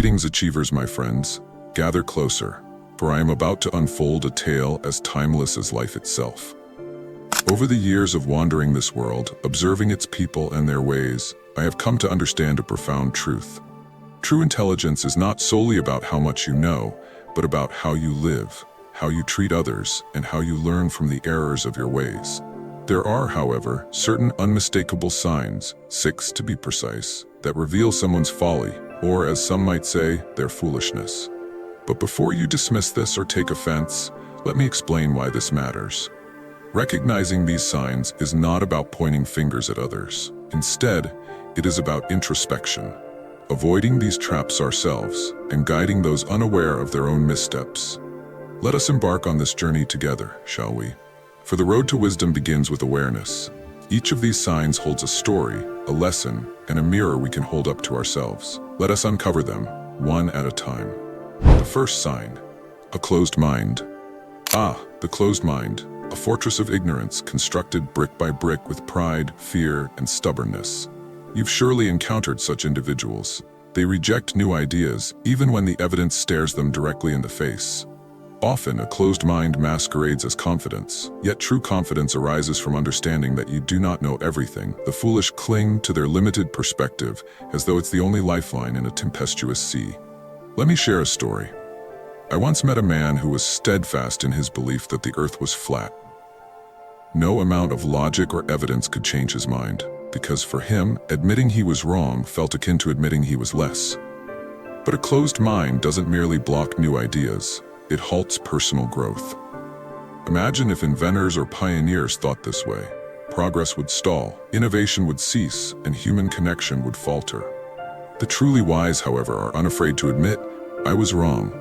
Greetings, achievers, my friends. Gather closer, for I am about to unfold a tale as timeless as life itself. Over the years of wandering this world, observing its people and their ways, I have come to understand a profound truth. True intelligence is not solely about how much you know, but about how you live, how you treat others, and how you learn from the errors of your ways. There are, however, certain unmistakable signs, 6 to be precise, that reveal someone's folly, or as some might say, their foolishness. But before you dismiss this or take offense, let me explain why this matters. Recognizing these signs is not about pointing fingers at others. Instead, it is about introspection, avoiding these traps ourselves and guiding those unaware of their own missteps. Let us embark on this journey together, shall we? For the road to wisdom begins with awareness. Each of these signs holds a story, a lesson, and a mirror we can hold up to ourselves. Let us uncover them, one at a time. The first sign, a closed mind. The closed mind, a fortress of ignorance constructed brick by brick with pride, fear, and stubbornness. You've surely encountered such individuals. They reject new ideas, even when the evidence stares them directly in the face. Often, a closed mind masquerades as confidence, yet true confidence arises from understanding that you do not know everything. The foolish cling to their limited perspective as though it's the only lifeline in a tempestuous sea. Let me share a story. I once met a man who was steadfast in his belief that the earth was flat. No amount of logic or evidence could change his mind, because for him, admitting he was wrong felt akin to admitting he was less. But a closed mind doesn't merely block new ideas. It halts personal growth. Imagine if inventors or pioneers thought this way. Progress would stall, innovation would cease, and human connection would falter. The truly wise, however, are unafraid to admit, "I was wrong."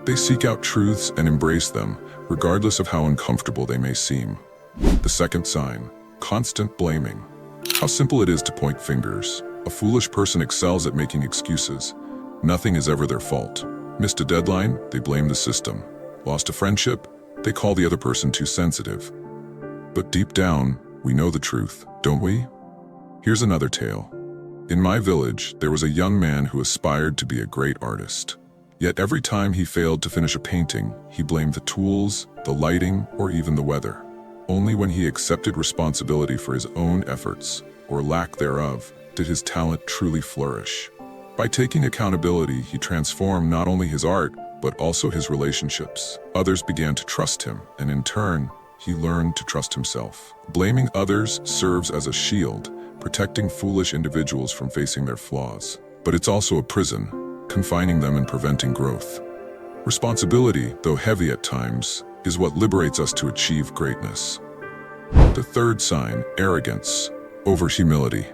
They seek out truths and embrace them, regardless of how uncomfortable they may seem. The second sign, constant blaming. How simple it is to point fingers. A foolish person excels at making excuses. Nothing is ever their fault. Missed a deadline, they blame the system. Lost a friendship, they call the other person too sensitive. But deep down, we know the truth, don't we? Here's another tale. In my village, there was a young man who aspired to be a great artist. Yet every time he failed to finish a painting, he blamed the tools, the lighting, or even the weather. Only when he accepted responsibility for his own efforts, or lack thereof, did his talent truly flourish. By taking accountability, he transformed not only his art, but also his relationships. Others began to trust him, and in turn, he learned to trust himself. Blaming others serves as a shield, protecting foolish individuals from facing their flaws. But it's also a prison, confining them and preventing growth. Responsibility, though heavy at times, is what liberates us to achieve greatness. The third sign, arrogance over humility.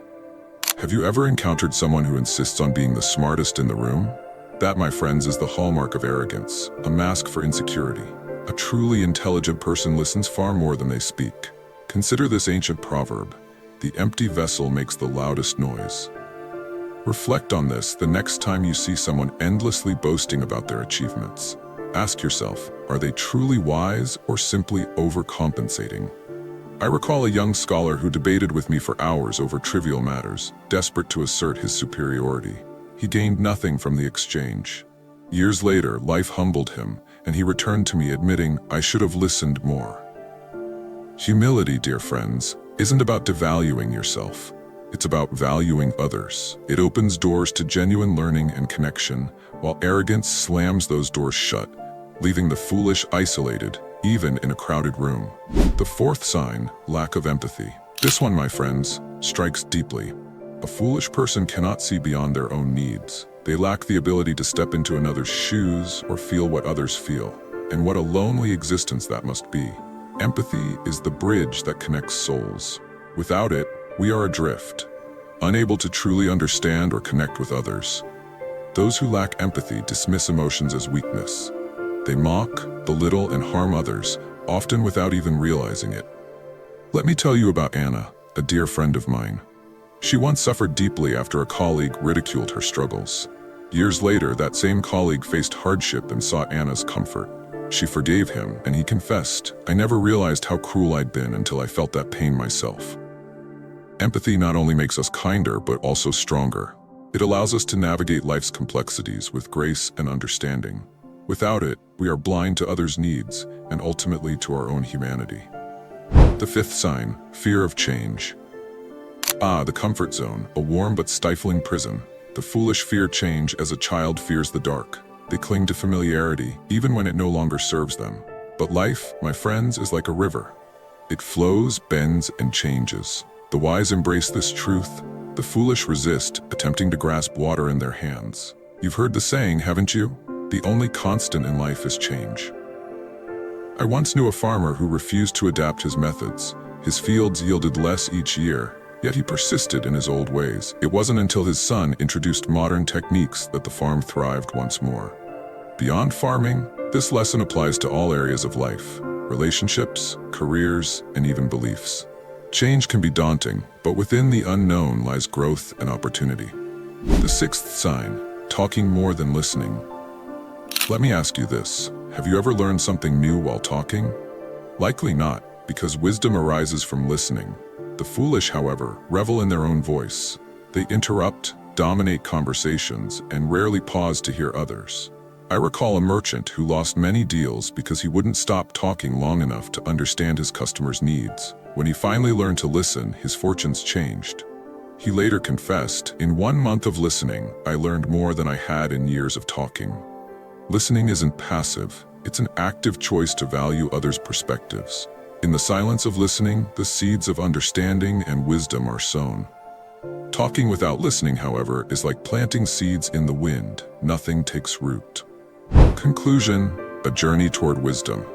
Have you ever encountered someone who insists on being the smartest in the room? That, my friends, is the hallmark of arrogance, a mask for insecurity. A truly intelligent person listens far more than they speak. Consider this ancient proverb, "The empty vessel makes the loudest noise." Reflect on this the next time you see someone endlessly boasting about their achievements. Ask yourself, are they truly wise or simply overcompensating? I recall a young scholar who debated with me for hours over trivial matters, desperate to assert his superiority. He gained nothing from the exchange. Years later, life humbled him, and he returned to me admitting, "I should have listened more." Humility, dear friends, isn't about devaluing yourself. It's about valuing others. It opens doors to genuine learning and connection, while arrogance slams those doors shut, leaving the foolish isolated, even in a crowded room. The fourth sign, lack of empathy. This one, my friends, strikes deeply. A foolish person cannot see beyond their own needs. They lack the ability to step into another's shoes or feel what others feel. And what a lonely existence that must be. Empathy is the bridge that connects souls. Without it, we are adrift, unable to truly understand or connect with others. Those who lack empathy dismiss emotions as weakness. They mock, belittle, and harm others, often without even realizing it. Let me tell you about Anna, a dear friend of mine. She once suffered deeply after a colleague ridiculed her struggles. Years later, that same colleague faced hardship and sought Anna's comfort. She forgave him, and he confessed, "I never realized how cruel I'd been until I felt that pain myself." Empathy not only makes us kinder, but also stronger. It allows us to navigate life's complexities with grace and understanding. Without it, we are blind to others' needs and ultimately to our own humanity. The fifth sign, fear of change. The comfort zone, a warm but stifling prison. The foolish fear change as a child fears the dark. They cling to familiarity, even when it no longer serves them. But life, my friends, is like a river. It flows, bends, and changes. The wise embrace this truth. The foolish resist, attempting to grasp water in their hands. You've heard the saying, haven't you? The only constant in life is change. I once knew a farmer who refused to adapt his methods. His fields yielded less each year, yet he persisted in his old ways. It wasn't until his son introduced modern techniques that the farm thrived once more. Beyond farming, this lesson applies to all areas of life: relationships, careers, and even beliefs. Change can be daunting, but within the unknown lies growth and opportunity. The sixth sign, talking more than listening. Let me ask you this: have you ever learned something new while talking? Likely not, because wisdom arises from listening. The foolish, however, revel in their own voice. They interrupt, dominate conversations, and rarely pause to hear others. I recall a merchant who lost many deals because he wouldn't stop talking long enough to understand his customers' needs. When he finally learned to listen, his fortunes changed. He later confessed, "In 1 month of listening, I learned more than I had in years of talking." Listening isn't passive, it's an active choice to value others' perspectives. In the silence of listening, the seeds of understanding and wisdom are sown. Talking without listening, however, is like planting seeds in the wind. Nothing takes root. Conclusion: a journey toward wisdom.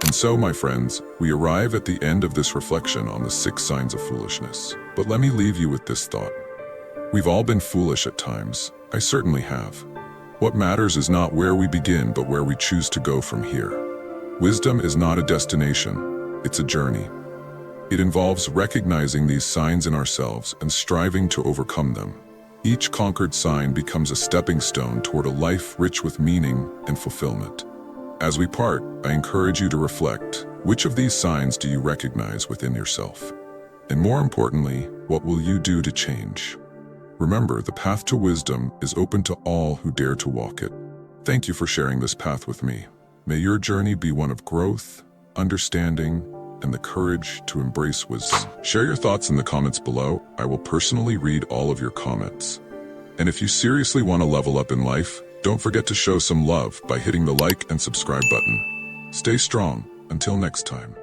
And so, my friends, we arrive at the end of this reflection on the 6 signs of foolishness. But let me leave you with this thought. We've all been foolish at times. I certainly have. What matters is not where we begin, but where we choose to go from here. Wisdom is not a destination. It's a journey. It involves recognizing these signs in ourselves and striving to overcome them. Each conquered sign becomes a stepping stone toward a life rich with meaning and fulfillment. As we part, I encourage you to reflect: which of these signs do you recognize within yourself? And more importantly, what will you do to change? Remember, the path to wisdom is open to all who dare to walk it. Thank you for sharing this path with me. May your journey be one of growth, understanding, and the courage to embrace wisdom. Share your thoughts in the comments below. I will personally read all of your comments. And if you seriously want to level up in life, don't forget to show some love by hitting the like and subscribe button. Stay strong. Until next time.